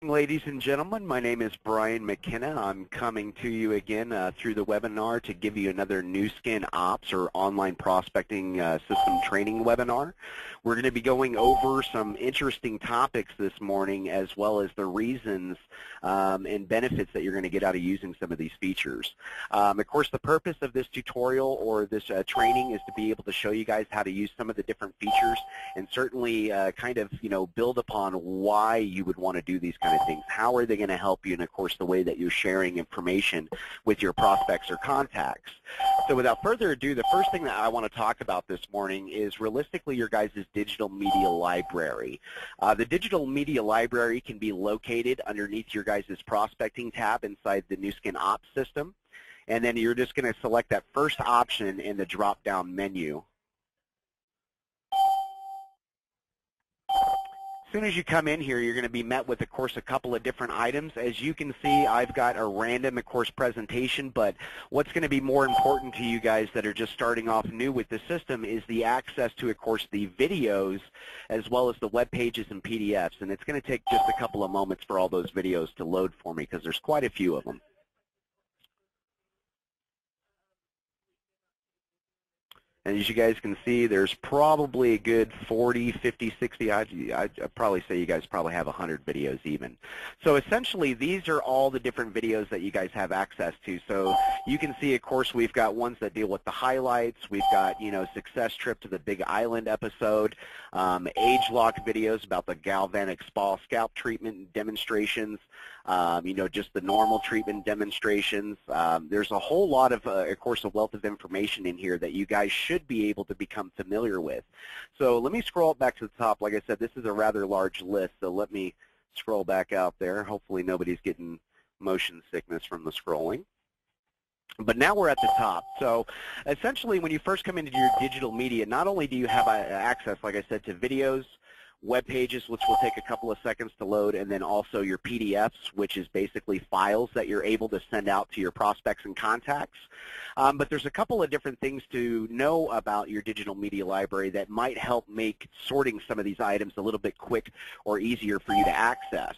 Ladies and gentlemen, my name is Brian McKenna. I'm coming to you again through the webinar to give you another Nu Skin Ops or online prospecting system training webinar. We're going to be going over some interesting topics this morning, as well as the reasons and benefits that you're going to get out of using some of these features. Of course, the purpose of this tutorial or this training is to be able to show you guys how to use some of the different features and certainly kind of, build upon why you would want to do these kind of things. How are they going to help you, and of course the way that you're sharing information with your prospects or contacts. So without further ado, the first thing that I want to talk about this morning is realistically your guys' digital media library. The digital media library can be located underneath your guys' prospecting tab inside the Nu Skin Ops system, and then you're just going to select that first option in the drop-down menu. As soon as you come in here, you're going to be met with, of course, a couple of different items. As you can see, I've got a random, of course, presentation, but what's going to be more important to you guys that are just starting off new with the system is the access to, of course, the videos as well as the web pages and PDFs. And it's going to take just a couple of moments for all those videos to load for me because there's quite a few of them. And as you guys can see, there's probably a good 40, 50, 60, I'd probably say you guys probably have 100 videos even. So essentially, these are all the different videos that you guys have access to. So you can see, of course, we've got ones that deal with the highlights. We've got, success trip to the Big Island episode, age lock videos about the galvanic spa scalp treatment demonstrations, just the normal treatment demonstrations. There's a whole lot of course, a wealth of information in here that you guys should be able to become familiar with. So let me scroll back to the top. Like I said, this is a rather large list, so let me scroll back out there. Hopefully nobody's getting motion sickness from the scrolling. But now we're at the top. So essentially, when you first come into your digital media, not only do you have access, like I said, to videos, web pages, which will take a couple of seconds to load, and then also your PDFs, which is basically files that you're able to send out to your prospects and contacts. But there's a couple of different things to know about your digital media library that might help make sorting some of these items a little bit quick or easier for you to access.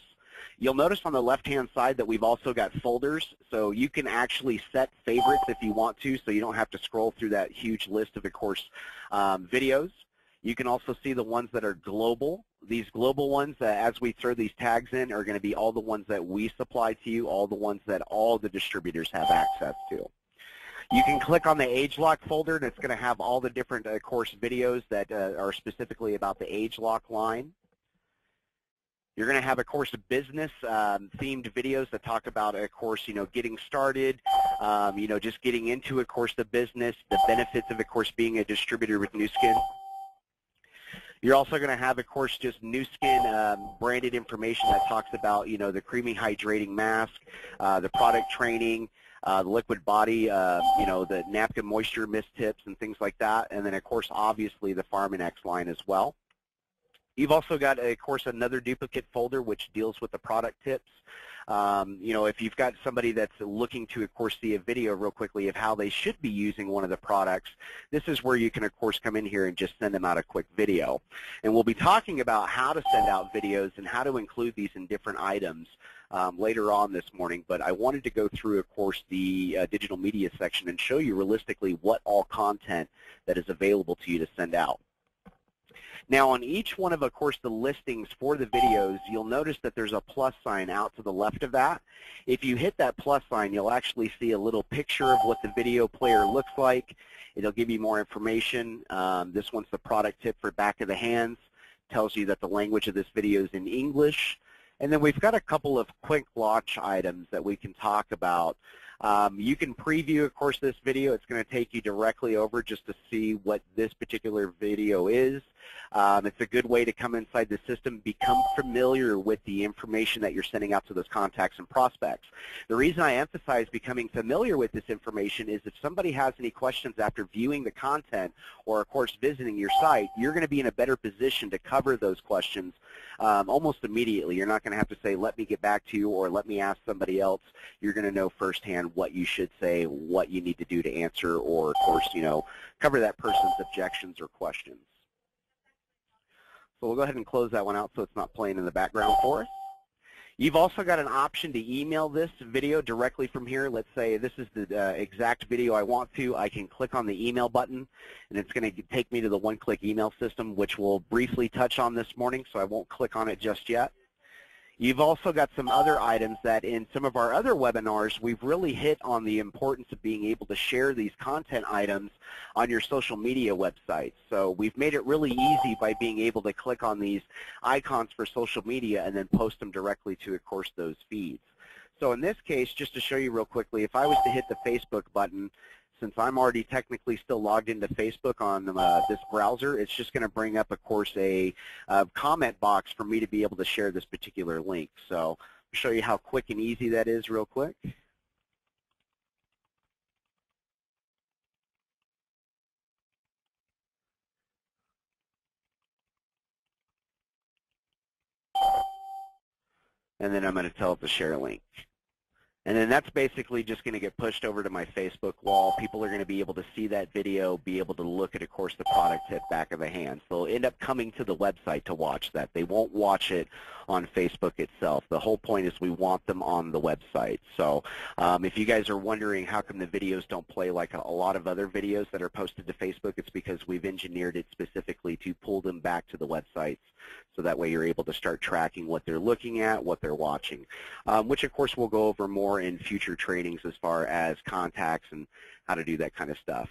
You'll notice on the left-hand side that we've also got folders, so you can actually set favorites if you want to, so you don't have to scroll through that huge list of course, videos. You can also see the ones that are global. These global ones, as we throw these tags in, are going to be all the ones that we supply to you, all the ones that all the distributors have access to. You can click on the age lock folder, and it's going to have all the different, of course, videos that are specifically about the age lock line. You're going to have, of course, business themed videos that talk about, of course, getting started, just getting into, of course, the business, the benefits of, course, being a distributor with Nu Skin. You're also going to have, of course, just Nu Skin branded information that talks about, the creamy hydrating mask, the product training, the liquid body, the napkin moisture mist tips and things like that. And then, of course, obviously the Pharmanex line as well. You've also got, of course, another duplicate folder which deals with the product tips. If you've got somebody that's looking to, of course, see a video real quickly of how they should be using one of the products, this is where you can, of course, come in here and just send them out a quick video. And we'll be talking about how to send out videos and how to include these in different items later on this morning. But I wanted to go through, of course, the digital media section and show you realistically what all content that is available to you to send out. Now, on each one of course, the listings for the videos, you'll notice that there's a plus sign out to the left of that. If you hit that plus sign, you'll actually see a little picture of what the video player looks like. It'll give you more information. This one's the product tip for back of the hands. Tells you that the language of this video is in English. And then we've got a couple of quick launch items that we can talk about. You can preview, of course, this video. It's going to take you directly over just to see what this particular video is. It's a good way to come inside the system, become familiar with the information that you're sending out to those contacts and prospects. The reason I emphasize becoming familiar with this information is if somebody has any questions after viewing the content or, of course, visiting your site, you're going to be in a better position to cover those questions almost immediately. You're not going to have to say, let me get back to you or let me ask somebody else. You're going to know firsthand what you should say, what you need to do to answer or, of course, cover that person's objections or questions. So we'll go ahead and close that one out so it's not playing in the background for us. You've also got an option to email this video directly from here. Let's say this is the exact video I want to. I can click on the email button, and it's going to take me to the one-click email system, which we'll briefly touch on this morning, so I won't click on it just yet. You've also got some other items that in some of our other webinars, we've really hit on the importance of being able to share these content items on your social media websites. So we've made it really easy by being able to click on these icons for social media and then post them directly to, of course, those feeds. So in this case, just to show you real quickly, if I was to hit the Facebook button, since I'm already technically still logged into Facebook on this browser, it's just going to bring up, of course, a comment box for me to be able to share this particular link. So I'll show you how quick and easy that is real quick. And then I'm going to tell it to share a link. And then that's basically just going to get pushed over to my Facebook wall. People are going to be able to see that video, be able to look at, of course, the product at back of the hand. So they'll end up coming to the website to watch that. They won't watch it on Facebook itself. The whole point is we want them on the website. So if you guys are wondering how come the videos don't play like a lot of other videos that are posted to Facebook, it's because we've engineered it specifically to pull them back to the websites. So that way you're able to start tracking what they're looking at, what they're watching, which of course we'll go over more in future trainings as far as contacts and how to do that kind of stuff.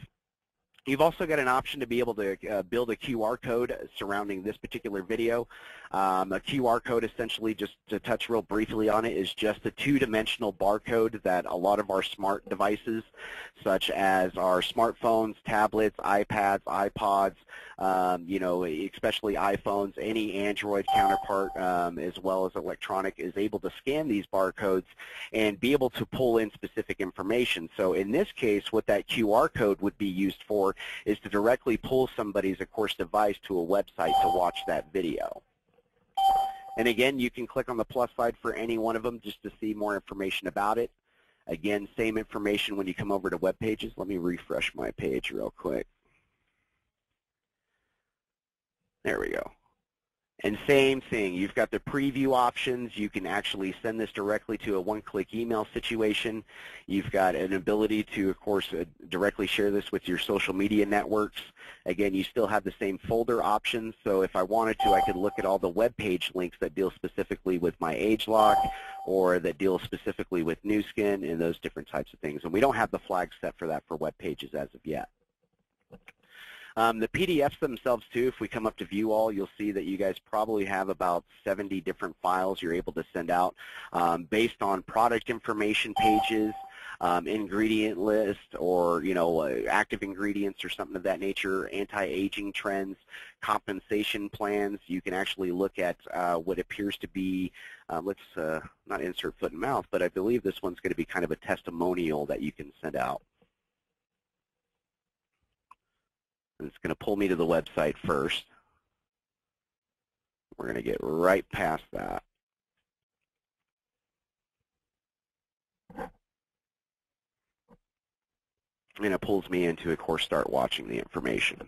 You've also got an option to be able to build a QR code surrounding this particular video. A QR code, essentially, just to touch real briefly on it, is just a two-dimensional barcode that a lot of our smart devices, such as our smartphones, tablets, iPads, iPods, you know, especially iPhones, any Android counterpart, as well as electronic, is able to scan these barcodes and be able to pull in specific information. So in this case, what that QR code would be used for is to directly pull somebody's, of course, device to a website to watch that video. And again, you can click on the plus side for any one of them just to see more information about it. Again, same information when you come over to web pages. Let me refresh my page real quick. There we go. And same thing, you've got the preview options. You can actually send this directly to a one-click email situation. You've got an ability to, of course, directly share this with your social media networks. Again, you still have the same folder options, so if I wanted to, I could look at all the web page links that deal specifically with my ageLOC or that deal specifically with Nu Skin and those different types of things. And we don't have the flag set for that for web pages as of yet. The PDFs themselves, too, if we come up to view all, you'll see that you guys probably have about 70 different files you're able to send out based on product information pages, ingredient list, or, you know, active ingredients or something of that nature, anti-aging trends, compensation plans. You can actually look at what appears to be, let's not insert foot and mouth, but I believe this one's going to be kind of a testimonial that you can send out. It's going to pull me to the website first. We're going to get right past that. And it pulls me in to, of course, start watching the information.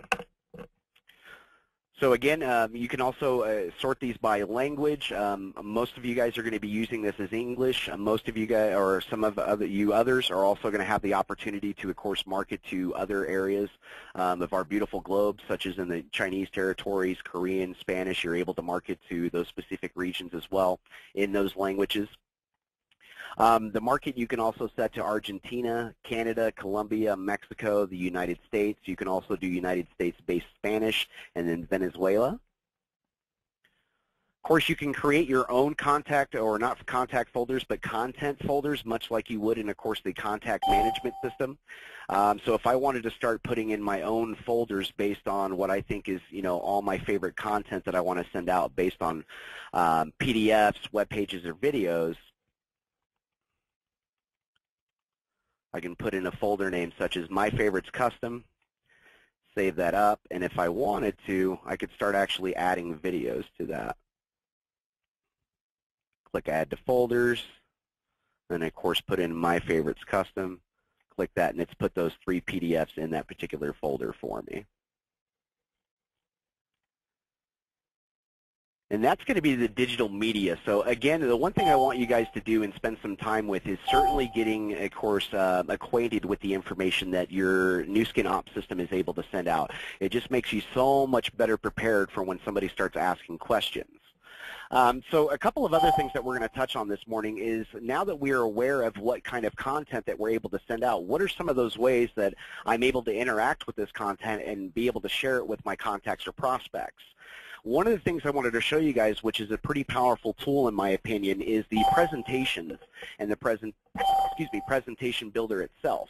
So again, you can also sort these by language. Most of you guys are going to be using this as English. Most of you guys, or some of you others, are also going to have the opportunity to, of course, market to other areas of our beautiful globe, such as in the Chinese territories, Korean, Spanish. You're able to market to those specific regions as well in those languages. The market you can also set to Argentina, Canada, Colombia, Mexico, the United States. You can also do United States-based Spanish, and then Venezuela. Of course, you can create your own contact, or not contact folders, but content folders, much like you would in, of course, the contact management system. So if I wanted to start putting in my own folders based on what I think is, you know, all my favorite content that I want to send out based on PDFs, web pages, or videos, I can put in a folder name such as My Favorites Custom, save that up, and if I wanted to, I could start actually adding videos to that. Click Add to Folders, and of course put in My Favorites Custom, click that, and it's put those 3 PDFs in that particular folder for me. And that's going to be the digital media. So again, the one thing I want you guys to do and spend some time with is certainly getting, of course, acquainted with the information that your Nu Skin Ops system is able to send out. It just makes you so much better prepared for when somebody starts asking questions. So a couple of other things that we're going to touch on this morning is, now that we are aware of what kind of content that we're able to send out, what are some of those ways that I'm able to interact with this content and be able to share it with my contacts or prospects? One of the things I wanted to show you guys, which is a pretty powerful tool in my opinion, is the presentations and the presentation builder itself.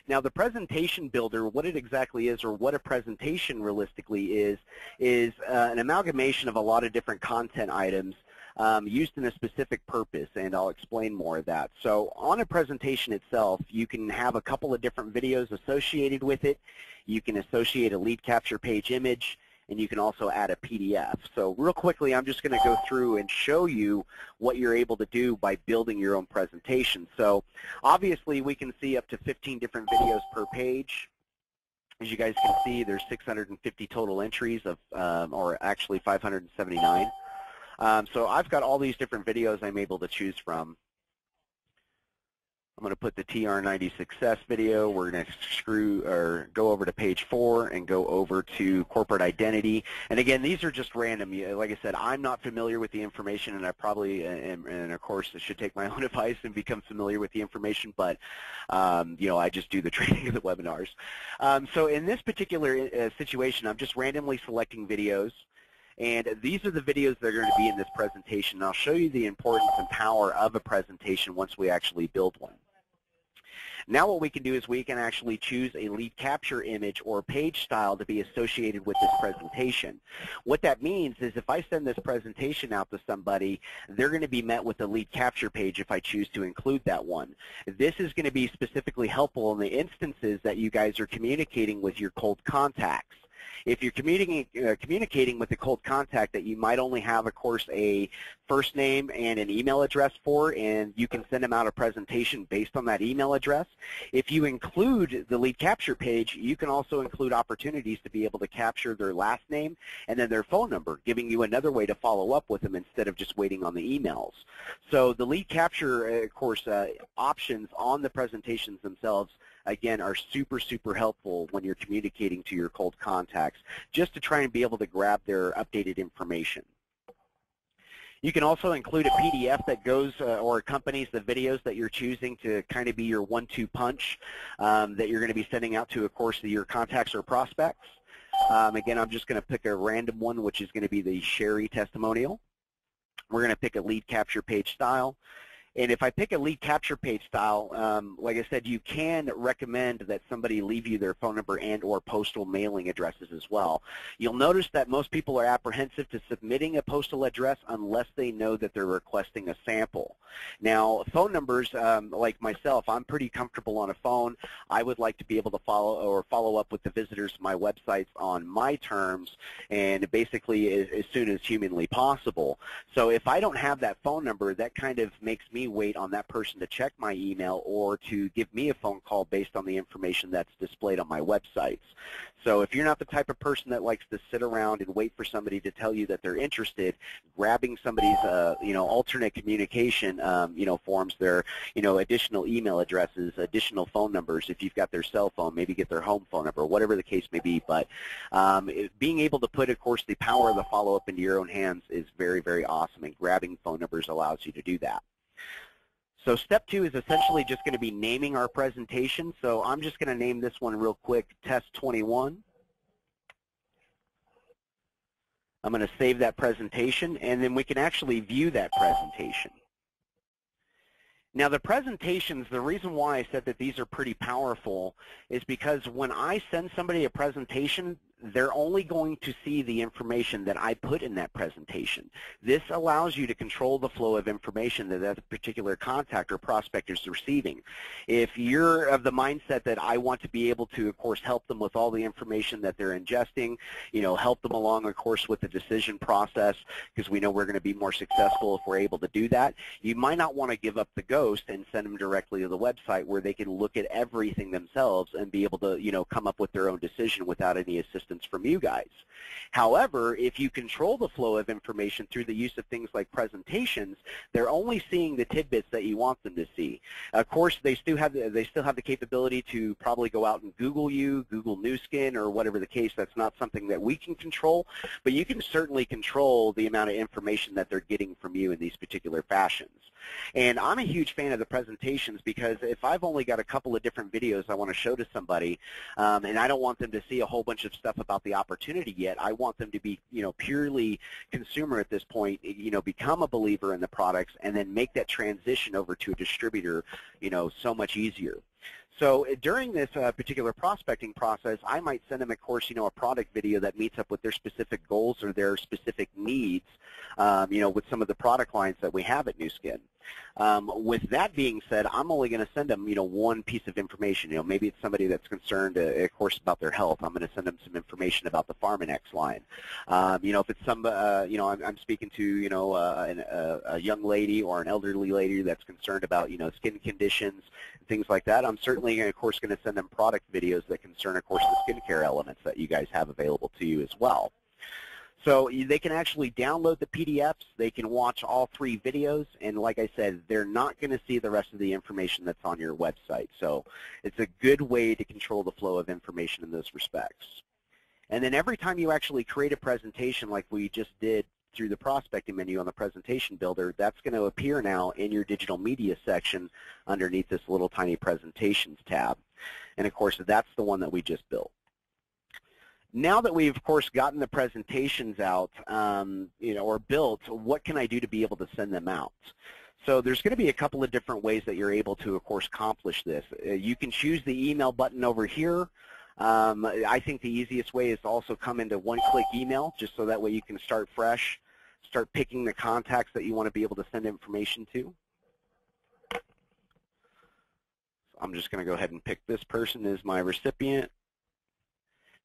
Now, the presentation builder, what it exactly is, or what a presentation realistically is an amalgamation of a lot of different content items used in a specific purpose, and I'll explain more of that. So on a presentation itself, you can have a couple of different videos associated with it. You can associate a lead capture page image, and you can also add a PDF. So real quickly, I'm just going to go through and show you what you're able to do by building your own presentation. So obviously, we can see up to 15 different videos per page. As you guys can see, there's 650 total entries of, or actually 579. So I've got all these different videos I'm able to choose from. I'm going to put the TR90 success video. We're going to go over to page 4 and go over to corporate identity. And again, these are just random. Like I said, I'm not familiar with the information, and I probably, and of course, I should take my own advice and become familiar with the information. But you know, I just do the training of the webinars. So in this particular situation, I'm just randomly selecting videos. And these are the videos that are going to be in this presentation. And I'll show you the importance and power of a presentation once we actually build one. Now what we can do is we can actually choose a lead capture image or page style to be associated with this presentation. What that means is if I send this presentation out to somebody, they're going to be met with a lead capture page if I choose to include that one. This is going to be specifically helpful in the instances that you guys are communicating with your cold contacts. If you're communicating with a cold contact that you might only have, of course, a first name and an email address for, and you can send them out a presentation based on that email address. If you include the lead capture page, you can also include opportunities to be able to capture their last name and then their phone number, giving you another way to follow up with them instead of just waiting on the emails. So the lead capture, of course, options on the presentations themselves, again, are super, super helpful when you're communicating to your cold contacts, just to try and be able to grab their updated information. You can also include a PDF that goes or accompanies the videos that you're choosing to kind of be your 1-2 punch that you're going to be sending out to, of course, your contacts or prospects. Again, I'm just going to pick a random one, which is going to be the Sherry testimonial. We're going to pick a lead capture page style. And if I pick a lead capture page style, like I said, you can recommend that somebody leave you their phone number and or postal mailing addresses as well. You'll notice that most people are apprehensive to submitting a postal address unless they know that they're requesting a sample. Now, phone numbers, like myself, I'm pretty comfortable on a phone. I would like to be able to follow up with the visitors to my websites on my terms, and basically as soon as humanly possible. So if I don't have that phone number, that kind of makes me wait on that person to check my email or to give me a phone call based on the information that's displayed on my websites. So if you're not the type of person that likes to sit around and wait for somebody to tell you that they're interested, grabbing somebody's alternate communication forms, their additional email addresses, additional phone numbers, if you've got their cell phone, maybe get their home phone number, whatever the case may be. But being able to put, of course, the power of the follow-up into your own hands is very, very awesome, and grabbing phone numbers allows you to do that. So step 2 is essentially just going to be naming our presentation. So I'm just going to name this one real quick, Test 21. I'm going to save that presentation, and then we can actually view that presentation. Now, the presentations, the reason why I said that these are pretty powerful is because when I send somebody a presentation, they're only going to see the information that I put in that presentation. This allows you to control the flow of information that that particular contact or prospect is receiving. If you're of the mindset that I want to be able to, of course, help them with all the information that they're ingesting, help them along, of course, with the decision process, because we know we're going to be more successful if we're able to do that, you might not want to give up the ghost and send them directly to the website where they can look at everything themselves and be able to, come up with their own decision without any assistance distance from you guys. However, if you control the flow of information through the use of things like presentations, they're only seeing the tidbits that you want them to see. Of course, they still have the capability to probably go out and Google you, Google Nu Skin, or whatever the case. That's not something that we can control, but you can certainly control the amount of information that they're getting from you in these particular fashions. And I'm a huge fan of the presentations because if I've only got a couple of different videos I want to show to somebody, and I don't want them to see a whole bunch of stuff about the opportunity yet, I want them to be, purely consumer at this point, become a believer in the products and then make that transition over to a distributor, so much easier. So during this particular prospecting process, I might send them, of course, a product video that meets up with their specific goals or their specific needs, with some of the product lines that we have at Nu Skin. With that being said, I'm only going to send them, one piece of information. Maybe it's somebody that's concerned, of course, about their health. I'm going to send them some information about the Pharmanex line. If it's some, I'm speaking to, a young lady or an elderly lady that's concerned about, skin conditions, things like that, I'm certainly, of course, going to send them product videos that concern, of course, the skincare elements that you guys have available to you as well. So they can actually download the PDFs, they can watch all 3 videos, and like I said, they're not going to see the rest of the information that's on your website. So it's a good way to control the flow of information in those respects. And then every time you actually create a presentation like we just did through the prospecting menu on the presentation builder, that's going to appear now in your digital media section underneath this little tiny presentations tab. And of course, that's the one that we just built. Now that we've, of course, gotten the presentations out, or built, what can I do to be able to send them out? So there's going to be a couple of different ways that you're able to, of course, accomplish this. You can choose the email button over here. I think the easiest way is to also come into one-click email, just so that way you can start fresh, start picking the contacts that you want to be able to send information to. So I'm just going to go ahead and pick this person as my recipient.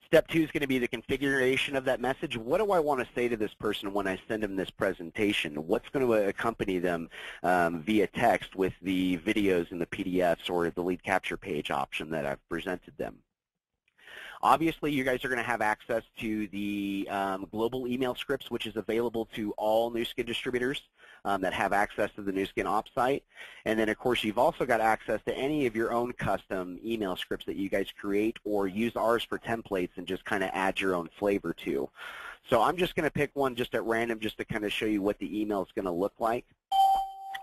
Step 2 is going to be the configuration of that message. What do I want to say to this person when I send them this presentation? What's going to accompany them via text with the videos and the PDFs or the lead capture page option that I've presented them? Obviously, you guys are going to have access to the global email scripts, which is available to all Nu Skin distributors that have access to the Nu Skin Ops site. And then, of course, you've also got access to any of your own custom email scripts that you guys create or use ours for templates and just kind of add your own flavor to. So I'm just going to pick one just at random just to kind of show you what the email is going to look like.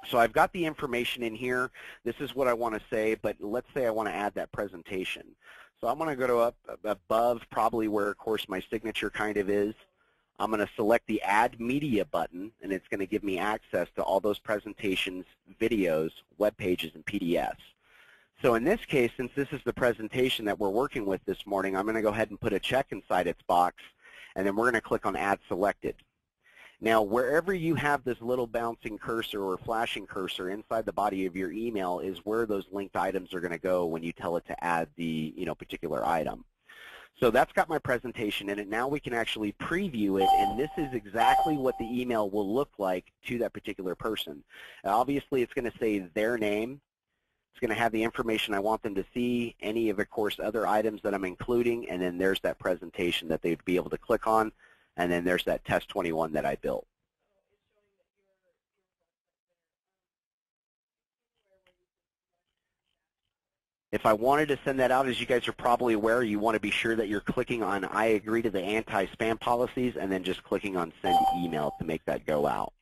So I've got the information in here. This is what I want to say, but let's say I want to add that presentation. So I'm going to go to up above, probably where, of course, my signature kind of is. I'm going to select the Add Media button, and it's going to give me access to all those presentations, videos, web pages, and PDFs. So in this case, since this is the presentation that we're working with this morning, I'm going to go ahead and put a check inside its box, and then we're going to click on Add Selected. Now, wherever you have this little bouncing cursor or flashing cursor inside the body of your email is where those linked items are going to go when you tell it to add the particular item. So that's got my presentation in it. Now we can actually preview it, and this is exactly what the email will look like to that particular person. Obviously, it's going to say their name. It's going to have the information I want them to see, any of, course, other items that I'm including, and then there's that presentation that they'd be able to click on. And then there's that test 21 that I built. If I wanted to send that out, as you guys are probably aware, you want to be sure that you're clicking on I agree to the anti-spam policies and then just clicking on send email to make that go out.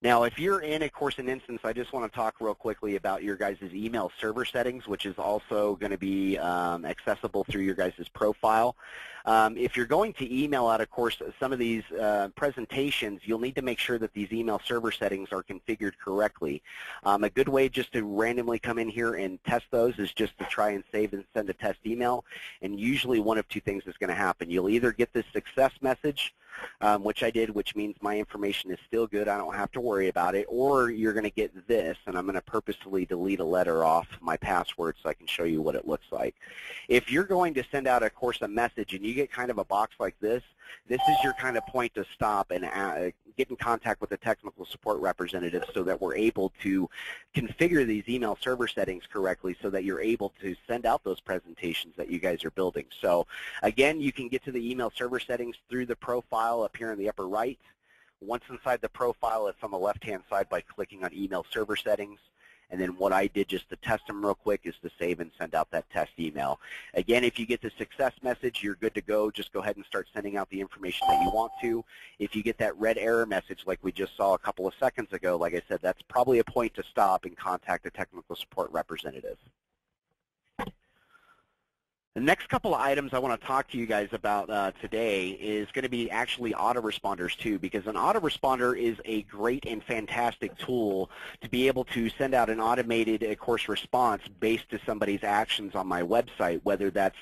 Now, if you're in, of course, an instance, I just want to talk real quickly about your guys' email server settings, which is also going to be accessible through your guys' profile. If you're going to email out, of course, some of these presentations, you'll need to make sure that these email server settings are configured correctly. A good way just to randomly come in here and test those is just to try and save and send a test email, and usually one of two things is going to happen. You'll either get this success message, which I did, which means my information is still good, I don't have to worry about it, or you're going to get this, and I'm going to purposefully delete a letter off my password so I can show you what it looks like. If you're going to send out, of course, a message and you get kind of a box like this, this is your kind of point to stop and get in contact with a technical support representative so that we're able to configure these email server settings correctly so that you're able to send out those presentations that you guys are building. So again, you can get to the email server settings through the profile up here in the upper right. Once inside the profile, it's on the left-hand side by clicking on email server settings. And then what I did just to test them real quick is to save and send out that test email. Again, if you get the success message, you're good to go. Just go ahead and start sending out the information that you want to. If you get that red error message like we just saw a couple of seconds ago, like I said, that's probably a point to stop and contact a technical support representative. The next couple of items I want to talk to you guys about today is going to be actually autoresponders too, because an autoresponder is a great and fantastic tool to be able to send out an automated, of course, response based to somebody's actions on my website, whether that's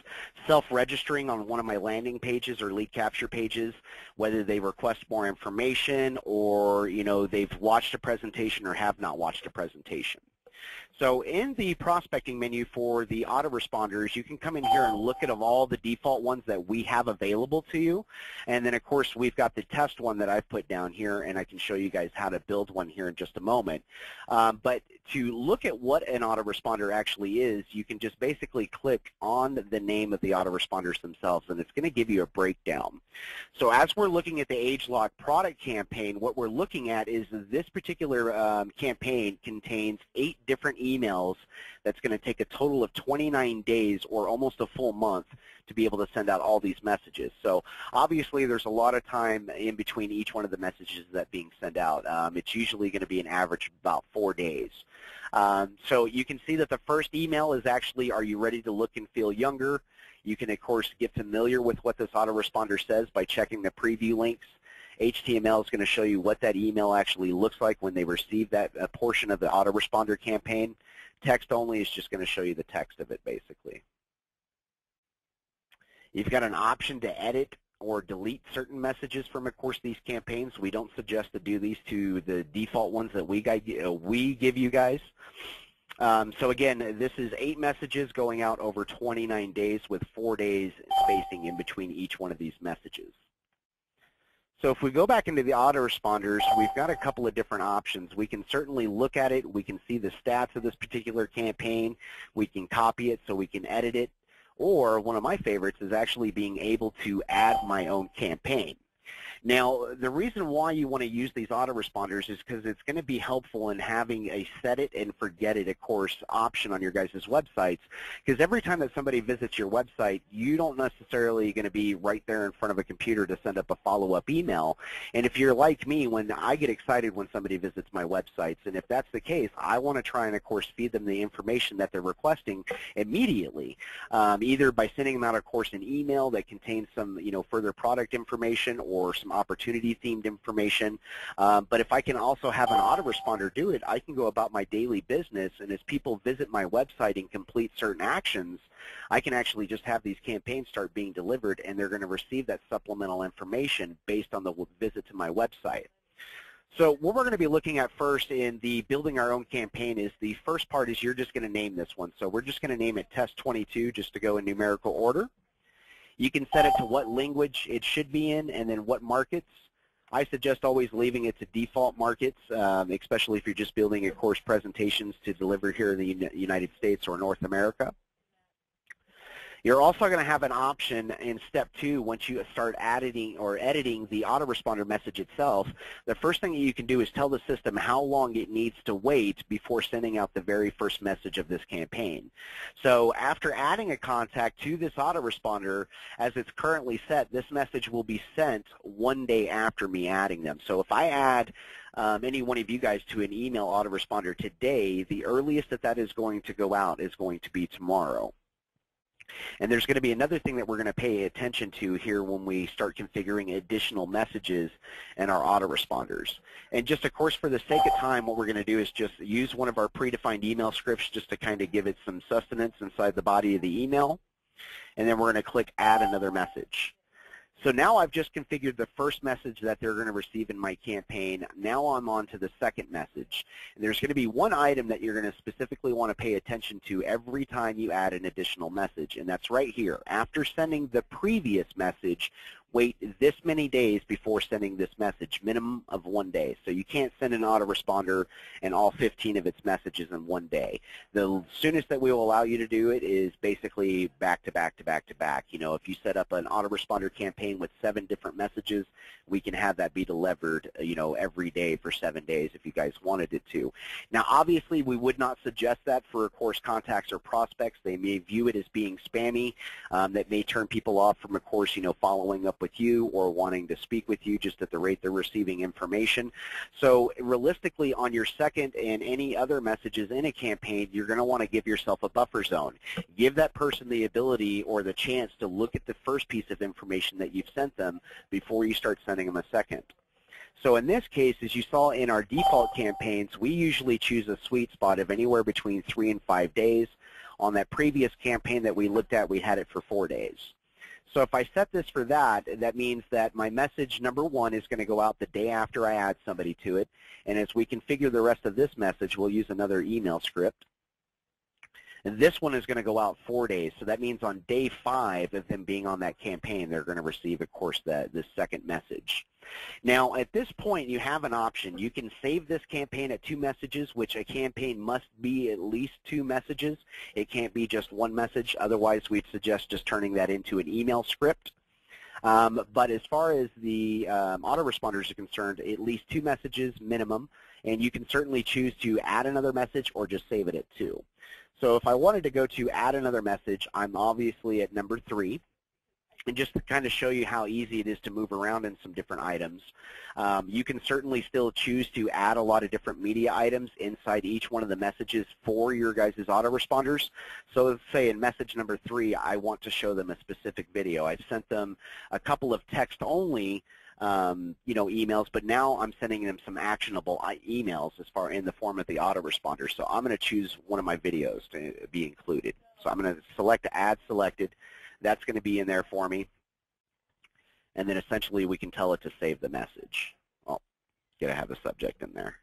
self-registering on one of my landing pages or lead capture pages, whether they request more information or, you know, they've watched a presentation or have not watched a presentation. So in the prospecting menu for the autoresponders, you can come in here and look at all the default ones that we have available to you. And then, of course, we've got the test one that I've put down here, and I can show you guys how to build one here in just a moment. But to look at what an autoresponder actually is, you can just basically click on the name of the autoresponders themselves, and it's going to give you a breakdown. So as we're looking at the ageLock product campaign, what we're looking at is this particular campaign contains 8 different emails that's going to take a total of 29 days or almost a full month to be able to send out all these messages. So obviously there's a lot of time in between each one of the messages that being sent out. It's usually going to be an average of about 4 days. So you can see that the first email is actually, are you ready to look and feel younger? You can, of course, get familiar with what this autoresponder says by checking the preview links. HTML is going to show you what that email actually looks like when they receive that portion of the autoresponder campaign. Text only is just going to show you the text of it, basically. You've got an option to edit or delete certain messages from, of course, these campaigns. We don't suggest to do these to the default ones that we give you guys. So again, this is 8 messages going out over 29 days with 4 days spacing in between each one of these messages. So if we go back into the autoresponders, we've got a couple of different options. We can certainly look at it. We can see the stats of this particular campaign. We can copy it so we can edit it. Or one of my favorites is actually being able to add my own campaign. Now, the reason why you want to use these autoresponders is because it's going to be helpful in having a set it and forget it, of course, option on your guys' websites. Because every time that somebody visits your website, you don't necessarily going to be right there in front of a computer to send up a follow-up email. And if you're like me, when I get excited when somebody visits my websites, and if that's the case, I want to try and, of course, feed them the information that they're requesting immediately, either by sending them out, of course, an email that contains some, further product information or some opportunity-themed information. But if I can also have an autoresponder do it, I can go about my daily business, and as people visit my website and complete certain actions, I can actually just have these campaigns start being delivered, and they're going to receive that supplemental information based on the visit to my website. So what we're going to be looking at first in the building our own campaign is the first part is you're just going to name this one. So we're just going to name it Test 22 just to go in numerical order. You can set it to what language it should be in and then what markets. I suggest always leaving it to default markets, especially if you're just building, of course, presentations to deliver here in the United States or North America. You're also going to have an option in step 2 once you start editing the autoresponder message itself. The first thing that you can do is tell the system how long it needs to wait before sending out the very first message of this campaign. So after adding a contact to this autoresponder, as it's currently set, this message will be sent 1 day after me adding them. So if I add any one of you guys to an email autoresponder today, the earliest that is going to go out is going to be tomorrow. And there's going to be another thing that we're going to pay attention to here when we start configuring additional messages in our autoresponders. And just, of course, for the sake of time, what we're going to do is just use one of our predefined email scripts just to kind of give it some sustenance inside the body of the email. And then we're going to click Add Another Message. So now I've just configured the first message that they're going to receive in my campaign. Now I'm on to the second message. And there's going to be one item that you're going to specifically want to pay attention to every time you add an additional message, and that's right here. After sending the previous message, wait this many days before sending this message, minimum of 1 day. So you can't send an autoresponder and all 15 of its messages in 1 day. The soonest that we will allow you to do it is basically back to back to back to back. You know, if you set up an autoresponder campaign with 7 different messages, we can have that be delivered, you know, every day for 7 days if you guys wanted it to. Now, obviously, we would not suggest that for, of course, contacts or prospects. They may view it as being spammy. That may turn people off from, of course, you know, following up with you or wanting to speak with you just at the rate they're receiving information. So realistically, on your second and any other messages in a campaign, you're going to want to give yourself a buffer zone. Give that person the ability or the chance to look at the first piece of information that you've sent them before you start sending them a second. So in this case, as you saw in our default campaigns, we usually choose a sweet spot of anywhere between 3 and 5 days. On that previous campaign that we looked at, we had it for 4 days. So if I set this for that, that means that my message number 1 is going to go out the day after I add somebody to it. And as we configure the rest of this message, we'll use another email script. And this one is going to go out 4 days. So that means on day 5 of them being on that campaign, they're going to receive, of course, this second message. Now, at this point, you have an option. You can save this campaign at 2 messages, which a campaign must be at least 2 messages. It can't be just 1 message. Otherwise, we'd suggest just turning that into an email script. But as far as the autoresponders are concerned, at least 2 messages minimum. And you can certainly choose to add another message or just save it at 2. So if I wanted to go to add another message, I'm obviously at number 3. And just to kind of show you how easy it is to move around in some different items, you can certainly still choose to add a lot of different media items inside each one of the messages for your guys' autoresponders. So let's say in message number 3, I want to show them a specific video. I've sent them a couple of text-only you know, emails, but now I'm sending them some actionable emails as far in the form of the autoresponder. So I'm going to choose one of my videos to be included. So I'm going to select Add Selected. That's going to be in there for me. And then essentially we can tell it to save the message. Well, got to have the subject in there.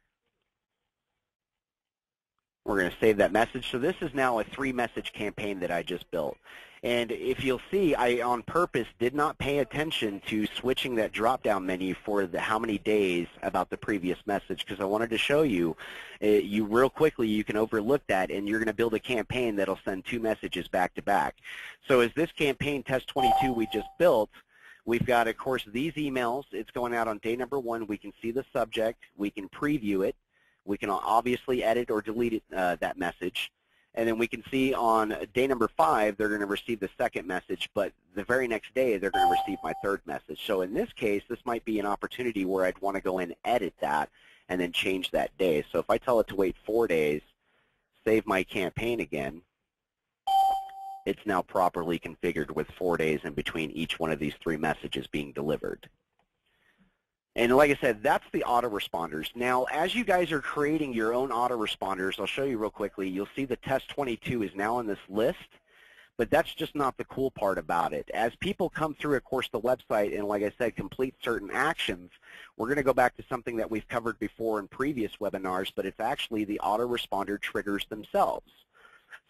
We're going to save that message. So this is now a 3-message campaign that I just built. And if you'll see, I on purpose did not pay attention to switching that drop-down menu for the how many days about the previous message, because I wanted to show you, you real quickly, you can overlook that, and you're going to build a campaign that'll send 2 messages back to back. So as this campaign test 22 we just built, we've got, of course, these emails. It's going out on day number 1. We can see the subject. We can preview it. We can obviously edit or delete it, that message. And then we can see on day number 5, they're going to receive the second message, but the very next day, they're going to receive my third message. So in this case, this might be an opportunity where I'd want to go in and edit that and then change that day. So if I tell it to wait 4 days, save my campaign again, it's now properly configured with 4 days in between each one of these 3 messages being delivered. And like I said, that's the autoresponders. Now, as you guys are creating your own autoresponders, I'll show you real quickly. You'll see the test 22 is now on this list, but that's just not the cool part about it. As people come through, of course, the website and, like I said, complete certain actions, we're going to go back to something that we've covered before in previous webinars, but it's actually the autoresponder triggers themselves.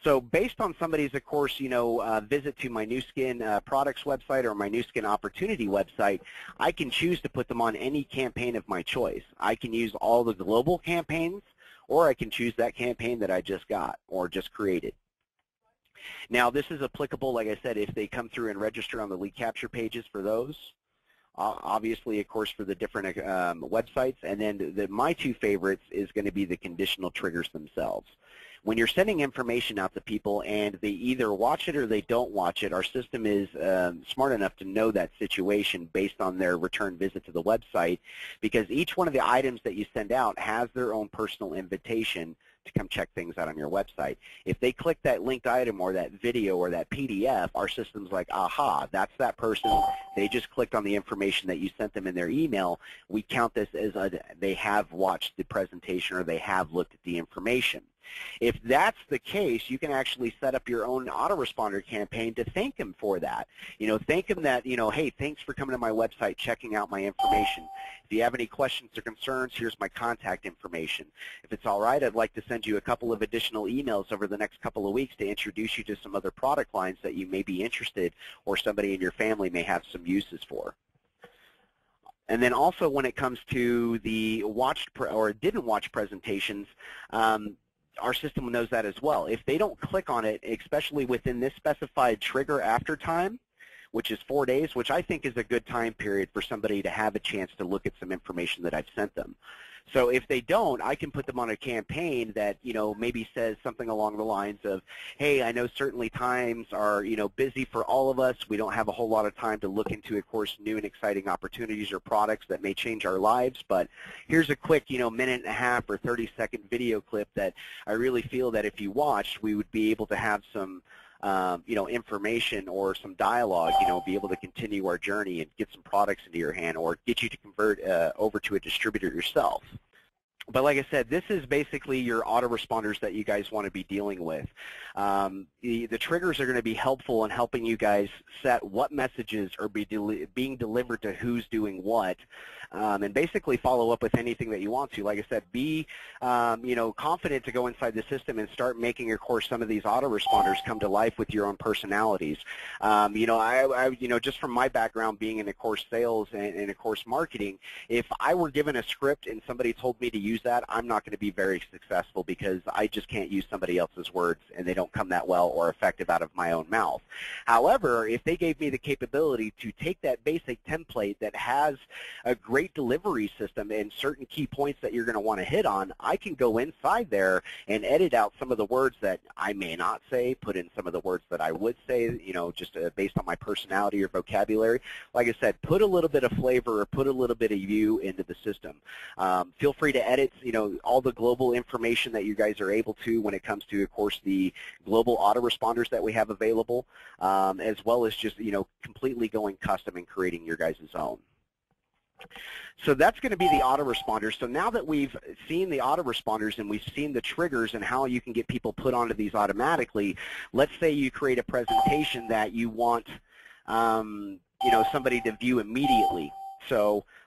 So based on somebody's, of course, you know, visit to my Nu Skin products website or my Nu Skin opportunity website, I can choose to put them on any campaign of my choice. I can use all the global campaigns, or I can choose that campaign that I just got or just created. Now, this is applicable, like I said, if they come through and register on the lead capture pages for those. Obviously, of course, for the different websites. And then my 2 favorites is going to be the conditional triggers themselves. When you're sending information out to people and they either watch it or they don't watch it, our system is smart enough to know that situation based on their return visit to the website, because each one of the items that you send out has their own personal invitation to come check things out on your website. If they click that linked item or that video or that PDF, our system's like, aha, that's that person. They just clicked on the information that you sent them in their email. We count this as they have watched the presentation or they have looked at the information. If that's the case, you can actually set up your own autoresponder campaign to thank them for that. You know, thank them that, you know, hey, thanks for coming to my website, checking out my information. If you have any questions or concerns, here's my contact information. If it's all right, I'd like to send you a couple of additional emails over the next couple of weeks to introduce you to some other product lines that you may be interested or somebody in your family may have some uses for. And then also when it comes to the watched or didn't watch presentations, our system knows that as well. If they don't click on it, especially within this specified trigger after time, which is 4 days, which I think is a good time period for somebody to have a chance to look at some information that I've sent them. So if they don't, I can put them on a campaign that, maybe says something along the lines of, hey, I know certainly times are, busy for all of us. We don't have a whole lot of time to look into, of course, new and exciting opportunities or products that may change our lives. But here's a quick, minute and a half or 30-second video clip that I really feel that if you watched, we would be able to have some information or some dialogue, be able to continue our journey and get some products into your hand or get you to convert over to a distributor yourself. But like I said, this is basically your autoresponders that you guys want to be dealing with. The triggers are going to be helpful in helping you guys set what messages are being delivered to who's doing what, and basically follow up with anything that you want to. Like I said, be confident to go inside the system and start making, of course, some of these autoresponders come to life with your own personalities. Just from my background being in, of course, sales and of course, marketing, if I were given a script and somebody told me to use that, I'm not going to be very successful because I just can't use somebody else's words and they don't come that well or effective out of my own mouth. However, if they gave me the capability to take that basic template that has a great delivery system and certain key points that you're going to want to hit on, I can go inside there and edit out some of the words that I may not say, put in some of the words that I would say, just based on my personality or vocabulary. Like I said, put a little bit of flavor or put a little bit of you into the system. Feel free to edit, all the global information that you guys are able to when it comes to, of course, the global autoresponders that we have available, as well as just, completely going custom and creating your guys' own. So that's going to be the autoresponders. So now that we've seen the autoresponders and we've seen the triggers and how you can get people put onto these automatically, let's say you create a presentation that you want, somebody to view immediately.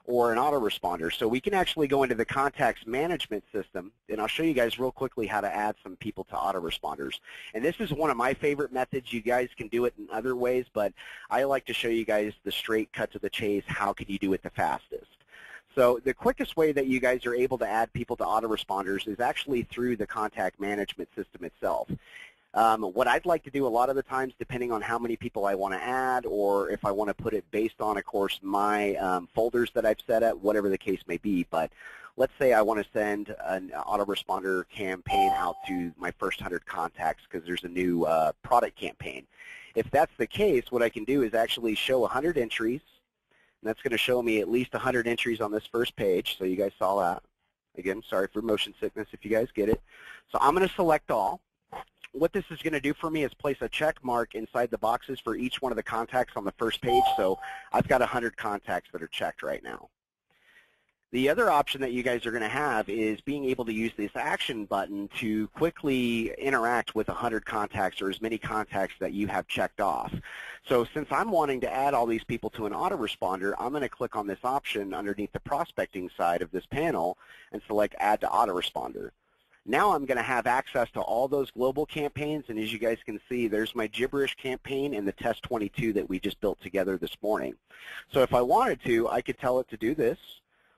Or an autoresponder. So we can actually go into the contacts management system, and I'll show you guys real quickly how to add some people to autoresponders. And this is one of my favorite methods. You guys can do it in other ways, but I like to show you guys the straight cut to the chase. How can you do it the fastest? So the quickest way that you guys are able to add people to autoresponders is actually through the contact management system itself. What I'd like to do a lot of the times, depending on how many people I want to add or if I want to put it based on, of course, my folders that I've set up, whatever the case may be, but let's say I want to send an autoresponder campaign out to my first 100 contacts because there's a new product campaign. If that's the case, what I can do is actually show 100 entries, and that's going to show me at least 100 entries on this first page, so you guys saw that. Again, sorry for motion sickness if you guys get it. So I'm going to select all. What this is going to do for me is place a check mark inside the boxes for each one of the contacts on the first page. So I've got 100 contacts that are checked right now. The other option that you guys are going to have is being able to use this action button to quickly interact with 100 contacts or as many contacts that you have checked off. So since I'm wanting to add all these people to an autoresponder, I'm going to click on this option underneath the prospecting side of this panel and select Add to Autoresponder. Now I'm going to have access to all those global campaigns, and as you guys can see, there's my gibberish campaign and the test 22 that we just built together this morning. So if I wanted to, I could tell it to do this.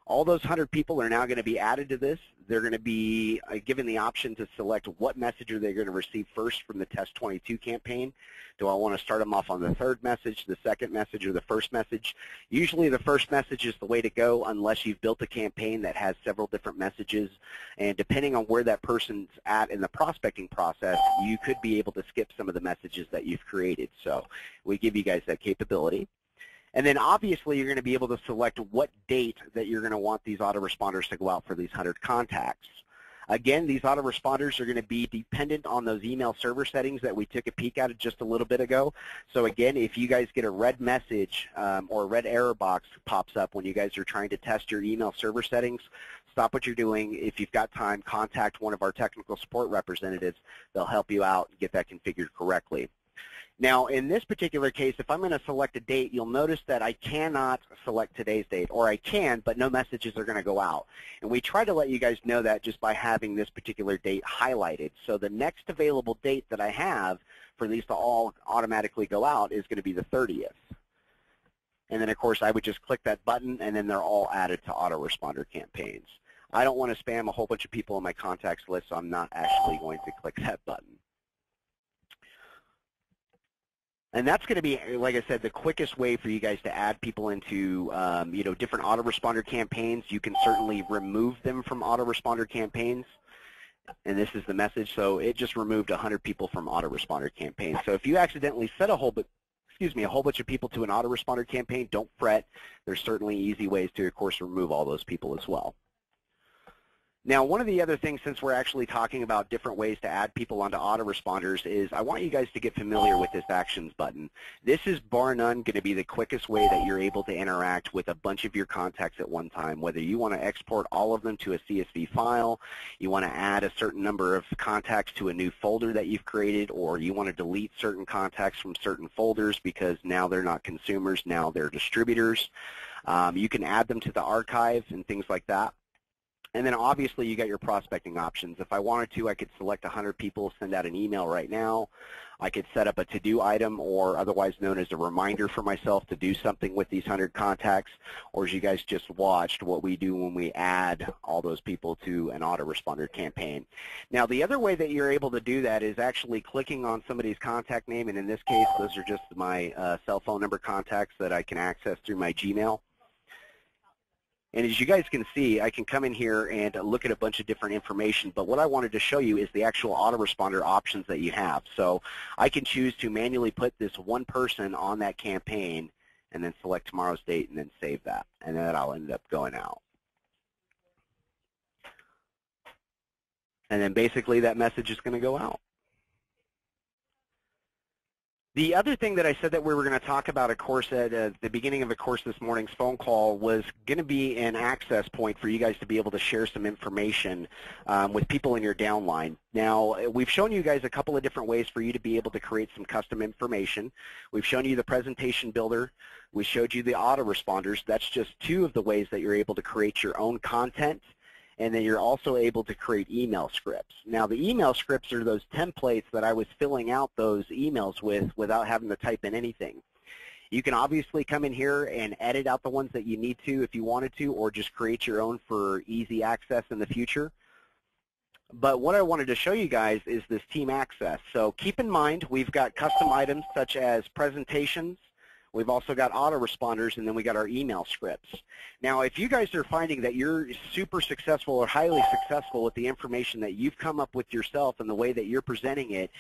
All those 100 people are now going to be added to this. They're going to be given the option to select what message are they going to receive first from the test 22 campaign. Do I want to start them off on the third message, the second message, or the first message? Usually the first message is the way to go unless you've built a campaign that has several different messages. And depending on where that person's at in the prospecting process, you could be able to skip some of the messages that you've created. So we give you guys that capability. And then obviously you're going to be able to select what date that you're going to want these autoresponders to go out for these 100 contacts. Again, these autoresponders are going to be dependent on those email server settings that we took a peek at just a little bit ago. So again, if you guys get a red message or a red error box pops up when you guys are trying to test your email server settings, stop what you're doing. If you've got time, contact one of our technical support representatives. They'll help you out and get that configured correctly. Now, in this particular case, if I'm going to select a date, you'll notice that I cannot select today's date, or I can, but no messages are going to go out. And we try to let you guys know that just by having this particular date highlighted. So the next available date that I have for these to all automatically go out is going to be the 30th. And then, of course, I would just click that button, and then they're all added to autoresponder campaigns. I don't want to spam a whole bunch of people on my contacts list, so I'm not actually going to click that button. And that's going to be, like I said, the quickest way for you guys to add people into, different autoresponder campaigns. You can certainly remove them from autoresponder campaigns. And this is the message. So it just removed 100 people from autoresponder campaigns. So if you accidentally set a whole bunch of people to an autoresponder campaign, don't fret. There's certainly easy ways to, of course, remove all those people as well. Now, one of the other things, since we're actually talking about different ways to add people onto autoresponders, is I want you guys to get familiar with this Actions button. This is bar none going to be the quickest way that you're able to interact with a bunch of your contacts at one time, whether you want to export all of them to a CSV file, you want to add a certain number of contacts to a new folder that you've created, or you want to delete certain contacts from certain folders because now they're not consumers, now they're distributors. You can add them to the archive and things like that. And then obviously you got your prospecting options. If I wanted to, I could select 100 people, send out an email right now. I could set up a to-do item, or otherwise known as a reminder for myself to do something with these 100 contacts, or as you guys just watched, what we do when we add all those people to an autoresponder campaign. Now, the other way that you're able to do that is actually clicking on somebody's contact name, and in this case, those are just my cell phone number contacts that I can access through my Gmail. And as you guys can see, I can come in here and look at a bunch of different information, but what I wanted to show you is the actual autoresponder options that you have. So I can choose to manually put this one person on that campaign and then select tomorrow's date and then save that, and then I'll end up going out. And then basically that message is going to go out. The other thing that I said that we were going to talk about, of course, at the beginning of, this morning's phone call was going to be an access point for you guys to be able to share some information with people in your downline. Now, we've shown you guys a couple of different ways for you to be able to create some custom information. We've shown you the presentation builder. We showed you the autoresponders. That's just two of the ways that you're able to create your own content. And then you're also able to create email scripts. Now, the email scripts are those templates that I was filling out those emails with without having to type in anything. You can obviously come in here and edit out the ones that you need to if you wanted to, or just create your own for easy access in the future. But what I wanted to show you guys is this team access. So keep in mind, we've got custom items such as presentations. We've also got autoresponders, and then we got our email scripts. Now, if you guys are finding that you're super successful or highly successful with the information that you've come up with yourself and the way that you're presenting it,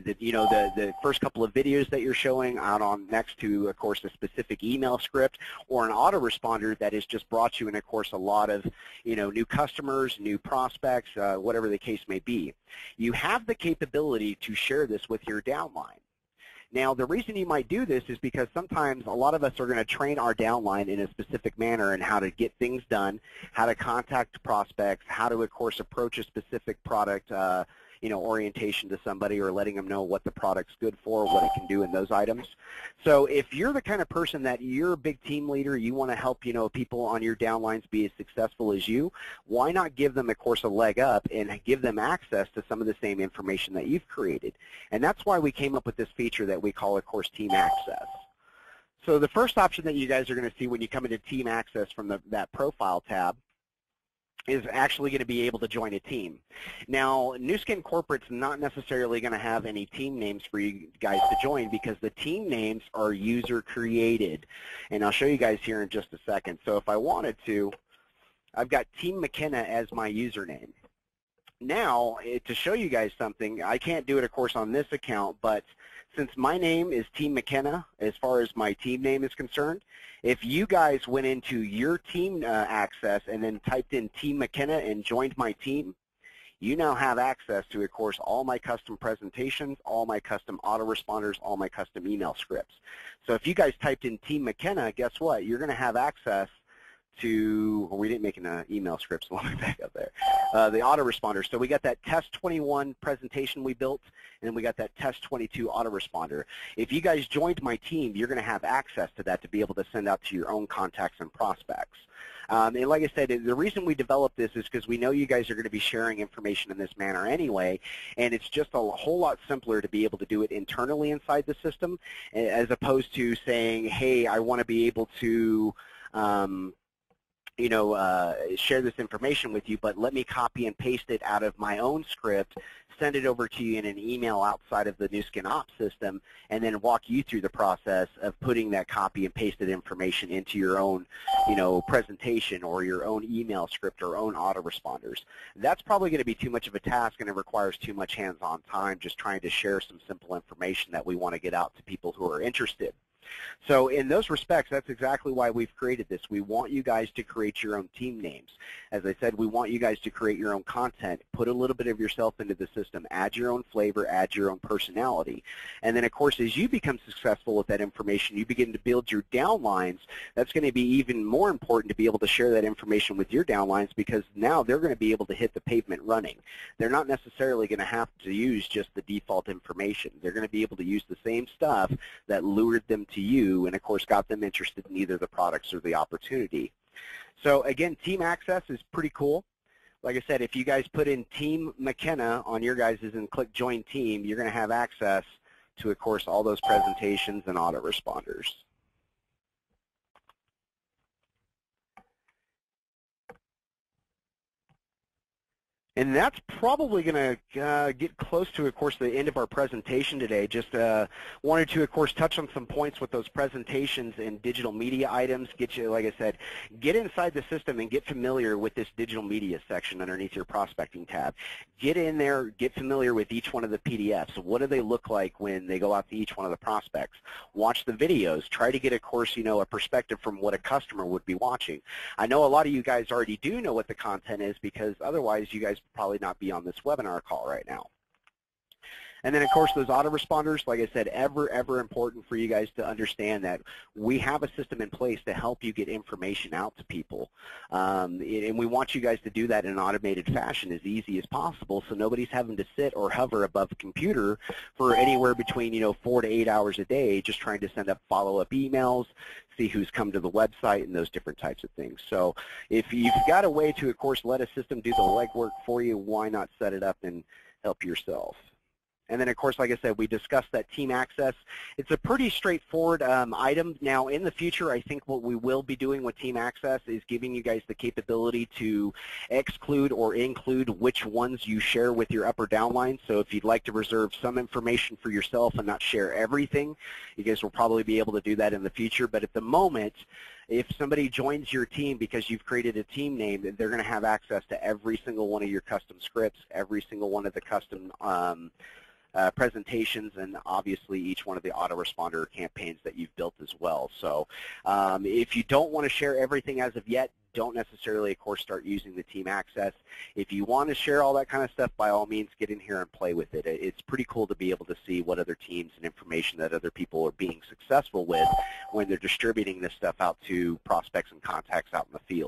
that, the first couple of videos that you're showing out on next to, of course, a specific email script or an autoresponder that has just brought you in, of course, a lot of, new customers, new prospects, whatever the case may be. You have the capability to share this with your downline. Now, the reason you might do this is because sometimes a lot of us are going to train our downline in a specific manner in how to get things done, how to contact prospects, how to, of course, approach a specific product, orientation to somebody, or letting them know what the product's good for, what it can do in those items. So if you're the kind of person that you're a big team leader, you want to help, people on your downlines be as successful as you, why not give them, of course, a leg up and give them access to some of the same information that you've created? And that's why we came up with this feature that we call, of course, Team Access. So the first option that you guys are going to see when you come into Team Access from that Profile tab is actually going to be able to join a team. Now, Nu Skin Corporate's not necessarily going to have any team names for you guys to join because the team names are user created. And I'll show you guys here in just a second. So if I wanted to, I've got Team McKenna as my username. Now, to show you guys something, I can't do it, of course, on this account, but since my name is Team McKenna, as far as my team name is concerned, if you guys went into your team access and then typed in Team McKenna and joined my team, you now have access to, of course, all my custom presentations, all my custom autoresponders, all my custom email scripts. So if you guys typed in Team McKenna, guess what? You're going to have access to, well, we didn't make an email script, so let me back up there, the autoresponder. So we got that Test 21 presentation we built, and then we got that Test 22 autoresponder. If you guys joined my team, you're going to have access to that to be able to send out to your own contacts and prospects. And like I said, the reason we developed this is because we know you guys are going to be sharing information in this manner anyway, and it's just a whole lot simpler to be able to do it internally inside the system as opposed to saying, hey, I want to be able to share this information with you, but let me copy and paste it out of my own script, send it over to you in an email outside of the Nu Skin Ops system, and then walk you through the process of putting that copy and pasted information into your own, presentation or your own email script or own autoresponders. That's probably going to be too much of a task, and it requires too much hands-on time just trying to share some simple information that we want to get out to people who are interested. So in those respects, that's exactly why we've created this. We want you guys to create your own team names. As I said, we want you guys to create your own content, put a little bit of yourself into the system, add your own flavor, add your own personality. And then, of course, as you become successful with that information, you begin to build your downlines. That's going to be even more important to be able to share that information with your downlines because now they're going to be able to hit the pavement running. They're not necessarily going to have to use just the default information. They're going to be able to use the same stuff that lured them to you and, of course, got them interested in either the products or the opportunity. So, again, team access is pretty cool. Like I said, if you guys put in Team McKenna on your guys' and click Join Team, you're going to have access to, of course, all those presentations and autoresponders. And that's probably going to get close to, of course, the end of our presentation today. Just wanted to, of course, touch on some points with those presentations and digital media items. Get you, like I said, get inside the system and get familiar with this digital media section underneath your prospecting tab. Get in there, get familiar with each one of the PDFs. What do they look like when they go out to each one of the prospects? Watch the videos. Try to get, of course, a perspective from what a customer would be watching. I know a lot of you guys already do know what the content is because otherwise you guys probably not be on this webinar call right now. And then, of course, those autoresponders, like I said, ever important for you guys to understand that we have a system in place to help you get information out to people. And we want you guys to do that in an automated fashion as easy as possible so nobody's having to sit or hover above a computer for anywhere between, 4 to 8 hours a day just trying to send up follow-up emails, see who's come to the website, and those different types of things. So if you've got a way to, of course, let a system do the legwork for you, why not set it up and help yourself? And then, of course, like I said, we discussed that team access. It's a pretty straightforward item. Now, in the future, I think what we will be doing with team access is giving you guys the capability to exclude or include which ones you share with your up or down line. So if you'd like to reserve some information for yourself and not share everything, you guys will probably be able to do that in the future. But at the moment, if somebody joins your team because you've created a team name, they're going to have access to every single one of your custom scripts, every single one of the custom presentations, and obviously each one of the autoresponder campaigns that you've built as well. So if you don't want to share everything as of yet, don't necessarily, of course, start using the team access. If you want to share all that kind of stuff, by all means, get in here and play with it. It's pretty cool to be able to see what other teams and information that other people are being successful with when they're distributing this stuff out to prospects and contacts out in the field.